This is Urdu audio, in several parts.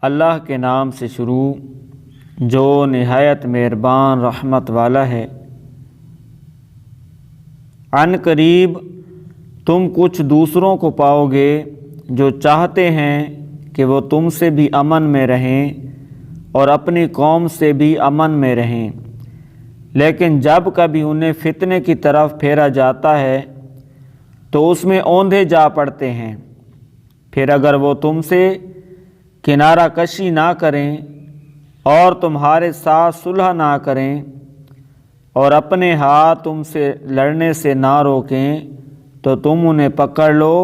اللہ کے نام سے شروع جو نہایت مہربان رحمت والا ہے۔ عن قریب تم کچھ دوسروں کو پاؤ گے جو چاہتے ہیں کہ وہ تم سے بھی امن میں رہیں اور اپنی قوم سے بھی امن میں رہیں، لیکن جب کبھی انہیں فتنے کی طرف پھیرا جاتا ہے تو اس میں اوندھے جا پڑتے ہیں۔ پھر اگر وہ تم سے کنارہ کشی نہ کریں اور تمہارے ساتھ صلح نہ کریں اور اپنے ہاتھ تم سے لڑنے سے نہ روکیں تو تم انہیں پکڑ لو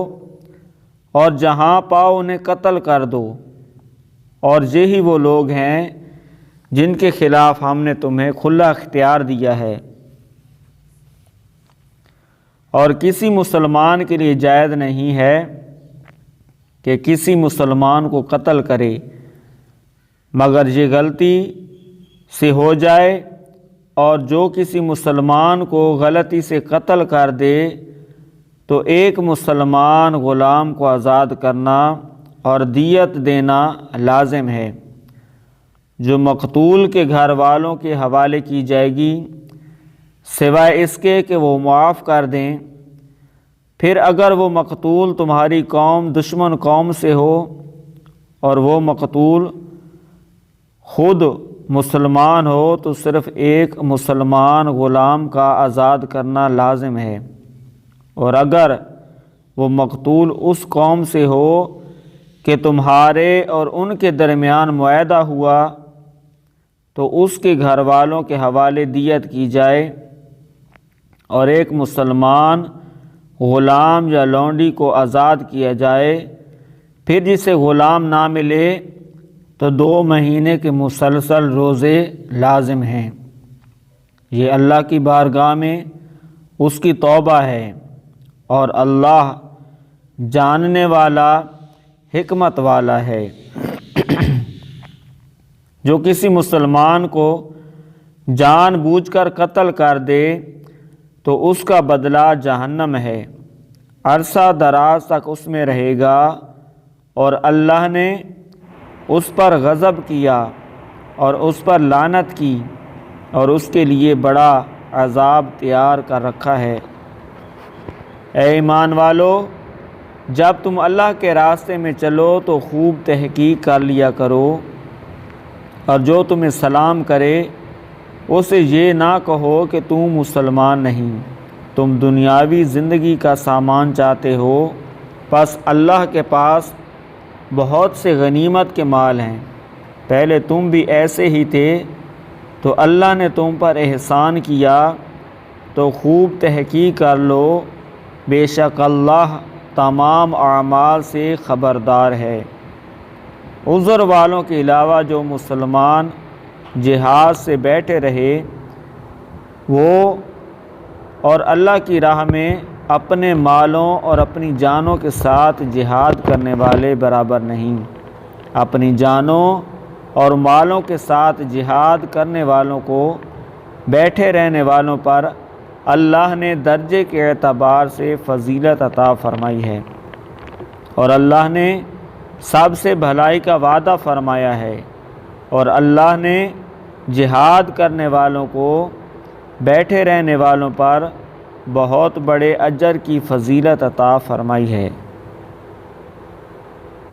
اور جہاں پاؤ انہیں قتل کر دو، اور یہی وہ لوگ ہیں جن کے خلاف ہم نے تمہیں کھلا اختیار دیا ہے۔ اور کسی مسلمان کے لیے جائز نہیں ہے کہ کسی مسلمان کو قتل کرے مگر یہ غلطی سے ہو جائے، اور جو کسی مسلمان کو غلطی سے قتل کر دے تو ایک مسلمان غلام کو آزاد کرنا اور دیت دینا لازم ہے، جو مقتول کے گھر والوں کے حوالے کی جائے گی سوائے اس کے کہ وہ معاف کر دیں۔ پھر اگر وہ مقتول تمہاری قوم دشمن قوم سے ہو اور وہ مقتول خود مسلمان ہو تو صرف ایک مسلمان غلام کا آزاد کرنا لازم ہے، اور اگر وہ مقتول اس قوم سے ہو کہ تمہارے اور ان کے درمیان معاہدہ ہوا تو اس کے گھر والوں کے حوالے دیت کی جائے، اور ایک مسلمان غلام یا لونڈی کو آزاد کیا جائے۔ پھر جسے غلام نہ ملے تو 2 مہینے کے مسلسل روزے لازم ہیں۔ یہ اللہ کی بارگاہ میں اس کی توبہ ہے، اور اللہ جاننے والا حکمت والا ہے۔ جو کسی مسلمان کو جان بوجھ کر قتل کر دے تو اس کا بدلہ جہنم ہے، عرصہ دراز تک اس میں رہے گا، اور اللہ نے اس پر غضب کیا اور اس پر لعنت کی، اور اس کے لیے بڑا عذاب تیار کر رکھا ہے۔ اے ایمان والو، جب تم اللہ کے راستے میں چلو تو خوب تحقیق کر لیا کرو، اور جو تمہیں سلام کرے اسے یہ نہ کہو کہ تم مسلمان نہیں، تم دنیاوی زندگی کا سامان چاہتے ہو، پس اللہ کے پاس بہت سے غنیمت کے مال ہیں، پہلے تم بھی ایسے ہی تھے تو اللہ نے تم پر احسان کیا، تو خوب تحقیق کر لو، بے شک اللہ تمام اعمال سے خبردار ہے۔ عذر والوں کے علاوہ جو مسلمان جہاد سے بیٹھے رہے وہ اور اللہ کی راہ میں اپنے مالوں اور اپنی جانوں کے ساتھ جہاد کرنے والے برابر نہیں۔ اپنی جانوں اور مالوں کے ساتھ جہاد کرنے والوں کو بیٹھے رہنے والوں پر اللہ نے درجے کے اعتبار سے فضیلت عطا فرمائی ہے، اور اللہ نے سب سے بھلائی کا وعدہ فرمایا ہے، اور اللہ نے جہاد کرنے والوں کو بیٹھے رہنے والوں پر بہت بڑے اجر کی فضیلت عطا فرمائی ہے۔